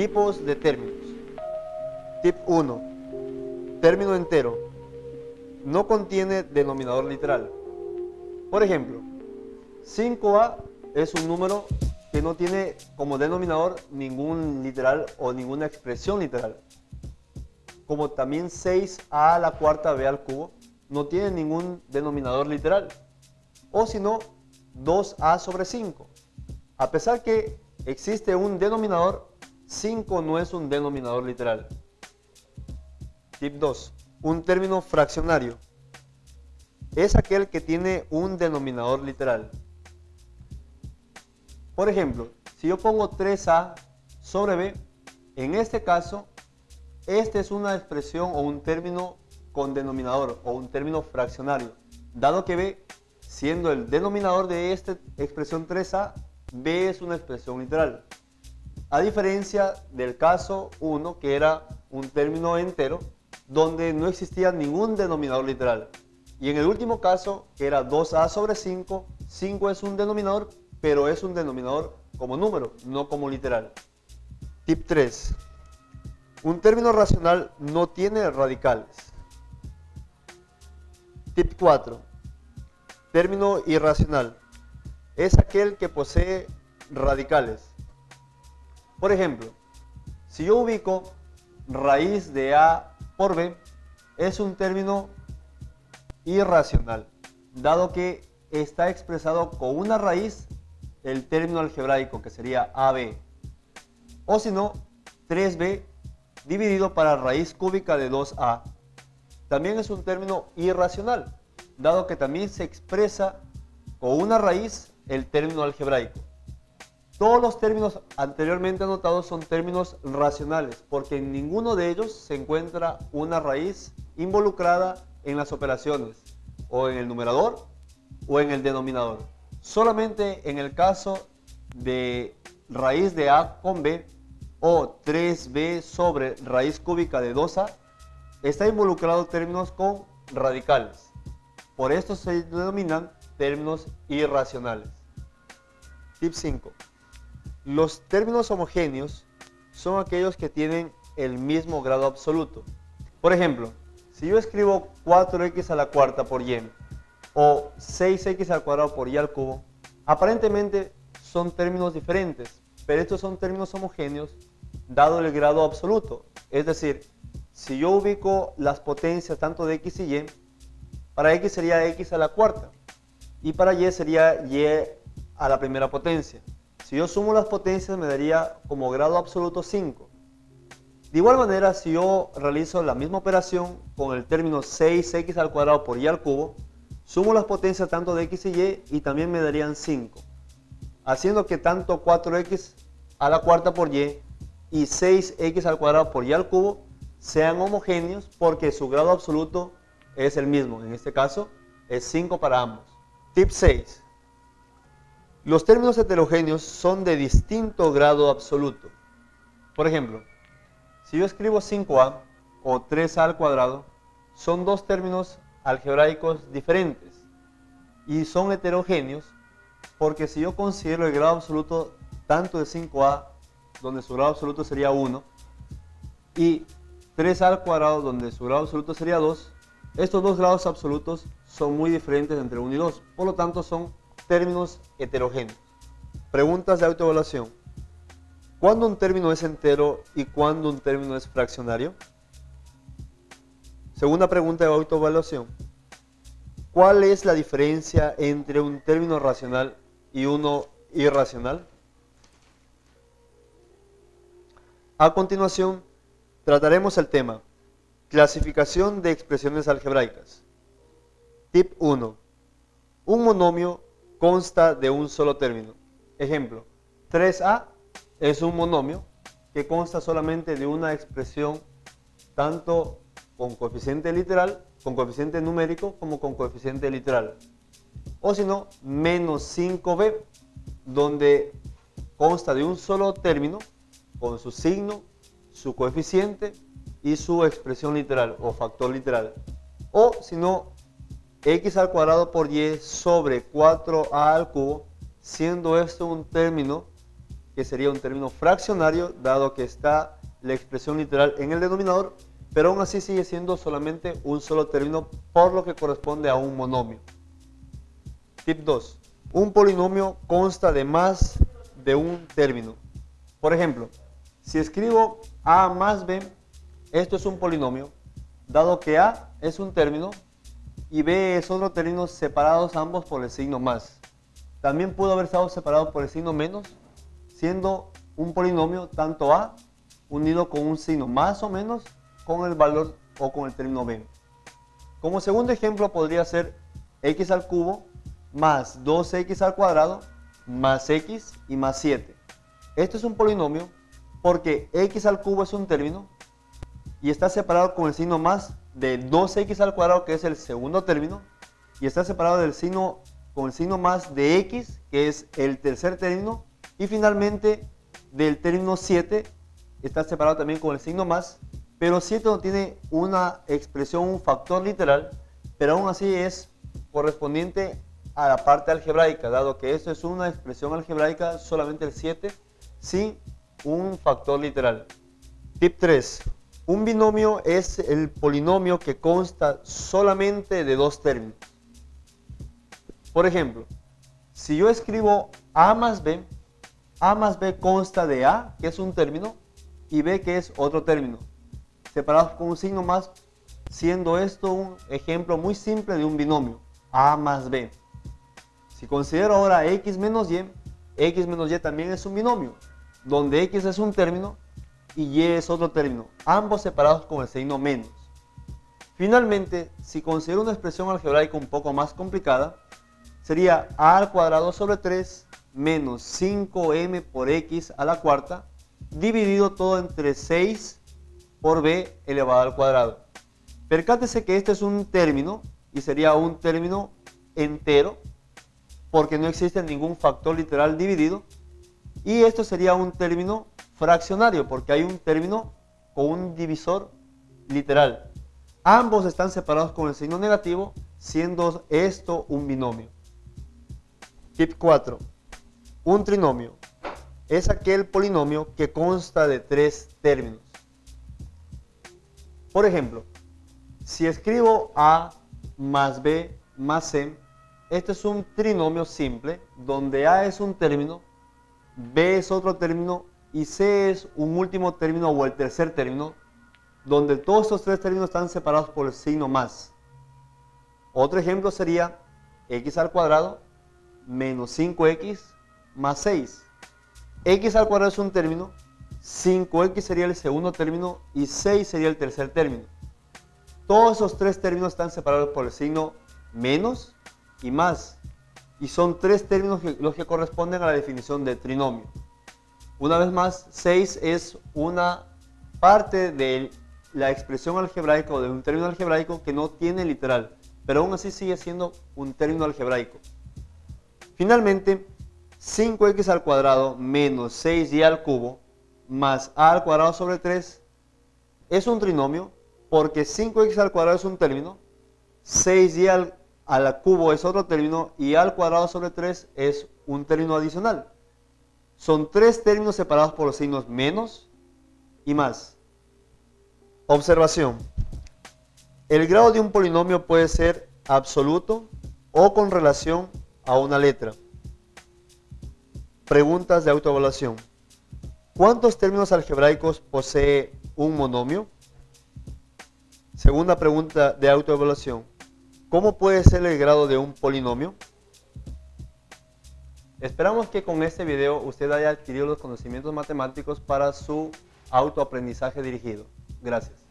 Tipos de términos. Tip 1. Término entero. No contiene denominador literal. Por ejemplo, 5a es un número que no tiene como denominador ningún literal o ninguna expresión literal. Como también 6a a la cuarta b al cubo no tiene ningún denominador literal. O si no, 2a sobre 5. A pesar que existe un denominador, 5 no es un denominador literal. Tip 2. Un término fraccionario. Es aquel que tiene un denominador literal. Por ejemplo, si yo pongo 3a sobre b, en este caso, este es una expresión o un término con denominador o un término fraccionario, dado que b, siendo el denominador de esta expresión 3a, b es una expresión literal. A diferencia del caso 1, que era un término entero, donde no existía ningún denominador literal. Y en el último caso, que era 2a sobre 5, 5 es un denominador, pero es un denominador como número, no como literal. Tip 3. Un término racional no tiene radicales. Tip 4. Término irracional. Es aquel que posee radicales. Por ejemplo, si yo ubico raíz de a por b, es un término irracional, dado que está expresado con una raíz, el término algebraico, que sería ab. O si no, 3b dividido para raíz cúbica de 2a. También es un término irracional, dado que también se expresa con una raíz, el término algebraico. Todos los términos anteriormente anotados son términos racionales, porque en ninguno de ellos se encuentra una raíz involucrada en las operaciones, o en el numerador o en el denominador. Solamente en el caso de raíz de a con b o 3b sobre raíz cúbica de 2a, está involucrado términos con radicales. Por esto se denominan términos irracionales. Tip 5. Los términos homogéneos son aquellos que tienen el mismo grado absoluto. Por ejemplo, si yo escribo 4x a la cuarta por y o 6x al cuadrado por y al cubo, aparentemente son términos diferentes, pero estos son términos homogéneos dado el grado absoluto. Es decir, si yo ubico las potencias tanto de x y y, para x sería x a la cuarta y para y sería y a la primera potencia. Si yo sumo las potencias me daría como grado absoluto 5. De igual manera, si yo realizo la misma operación con el término 6x al cuadrado por y al cubo, sumo las potencias tanto de x y también me darían 5. Haciendo que tanto 4x a la cuarta por y 6x al cuadrado por y al cubo sean homogéneos porque su grado absoluto es el mismo. En este caso es 5 para ambos. Tip 6. Los términos heterogéneos son de distinto grado absoluto. Por ejemplo, si yo escribo 5a o 3a al cuadrado, son dos términos algebraicos diferentes y son heterogéneos porque si yo considero el grado absoluto tanto de 5a, donde su grado absoluto sería 1, y 3a al cuadrado, donde su grado absoluto sería 2, estos dos grados absolutos son muy diferentes entre 1 y 2, por lo tanto son términos heterogéneos. Preguntas de autoevaluación. ¿Cuándo un término es entero y cuándo un término es fraccionario? Segunda pregunta de autoevaluación. ¿Cuál es la diferencia entre un término racional y uno irracional? A continuación, trataremos el tema clasificación de expresiones algebraicas. Tip 1. Un monomio consta de un solo término. Ejemplo, 3a es un monomio que consta solamente de una expresión tanto con coeficiente literal, con coeficiente numérico, como con coeficiente literal. O si no, menos 5b, donde consta de un solo término con su signo, su coeficiente y su expresión literal o factor literal. O si no, x al cuadrado por y sobre 4a al cubo, siendo esto un término que sería un término fraccionario, dado que está la expresión literal en el denominador, pero aún así sigue siendo solamente un solo término, por lo que corresponde a un monomio. Tip 2. Un polinomio consta de más de un término. Por ejemplo, si escribo a más b, esto es un polinomio, dado que a es un término y b es otro término, separados ambos por el signo más. También pudo haber estado separado por el signo menos, siendo un polinomio tanto a unido con un signo más o menos con el valor o con el término b. Como segundo ejemplo podría ser x al cubo más 2x al cuadrado más x y más 7. Esto es un polinomio porque x al cubo es un término y está separado con el signo más de 2x al cuadrado, que es el segundo término, y está separado del signo con el signo más de x, que es el tercer término, y finalmente del término 7 está separado también con el signo más, pero 7 no tiene una expresión, un factor literal, pero aún así es correspondiente a la parte algebraica, dado que esto es una expresión algebraica, solamente el 7, sin un factor literal. Tip 3. Un binomio es el polinomio que consta solamente de dos términos. Por ejemplo, si yo escribo a más b consta de a, que es un término, y b, que es otro término, separados con un signo más, siendo esto un ejemplo muy simple de un binomio, a más b. Si considero ahora x menos y también es un binomio, donde x es un término y y es otro término, ambos separados con el signo menos. Finalmente, si considero una expresión algebraica un poco más complicada, sería a al cuadrado sobre 3 menos 5m por x a la cuarta, dividido todo entre 6 por b elevado al cuadrado. Percátese que este es un término y sería un término entero, porque no existe ningún factor literal dividido, y esto sería un término fraccionario, porque hay un término con un divisor literal. Ambos están separados con el signo negativo, siendo esto un binomio. Tip 4. Un trinomio es aquel polinomio que consta de tres términos. Por ejemplo, si escribo a más b más c, este es un trinomio simple, donde a es un término, b es otro término y c es un último término o el tercer término, donde todos estos tres términos están separados por el signo más. Otro ejemplo sería x al cuadrado menos 5x más 6. X al cuadrado es un término, 5x sería el segundo término y 6 sería el tercer término. Todos esos tres términos están separados por el signo menos y más, y son tres términos los que corresponden a la definición de trinomio. Una vez más, 6 es una parte de la expresión algebraica o de un término algebraico que no tiene literal, pero aún así sigue siendo un término algebraico. Finalmente, 5x al cuadrado menos 6y al cubo más a al cuadrado sobre 3 es un trinomio porque 5x al cuadrado es un término, 6y al cubo es otro término y a al cuadrado sobre 3 es un término adicional. Son tres términos separados por los signos menos y más. Observación. El grado de un polinomio puede ser absoluto o con relación a una letra. Preguntas de autoevaluación. ¿Cuántos términos algebraicos posee un monomio? Segunda pregunta de autoevaluación. ¿Cómo puede ser el grado de un polinomio? Esperamos que con este video usted haya adquirido los conocimientos matemáticos para su autoaprendizaje dirigido. Gracias.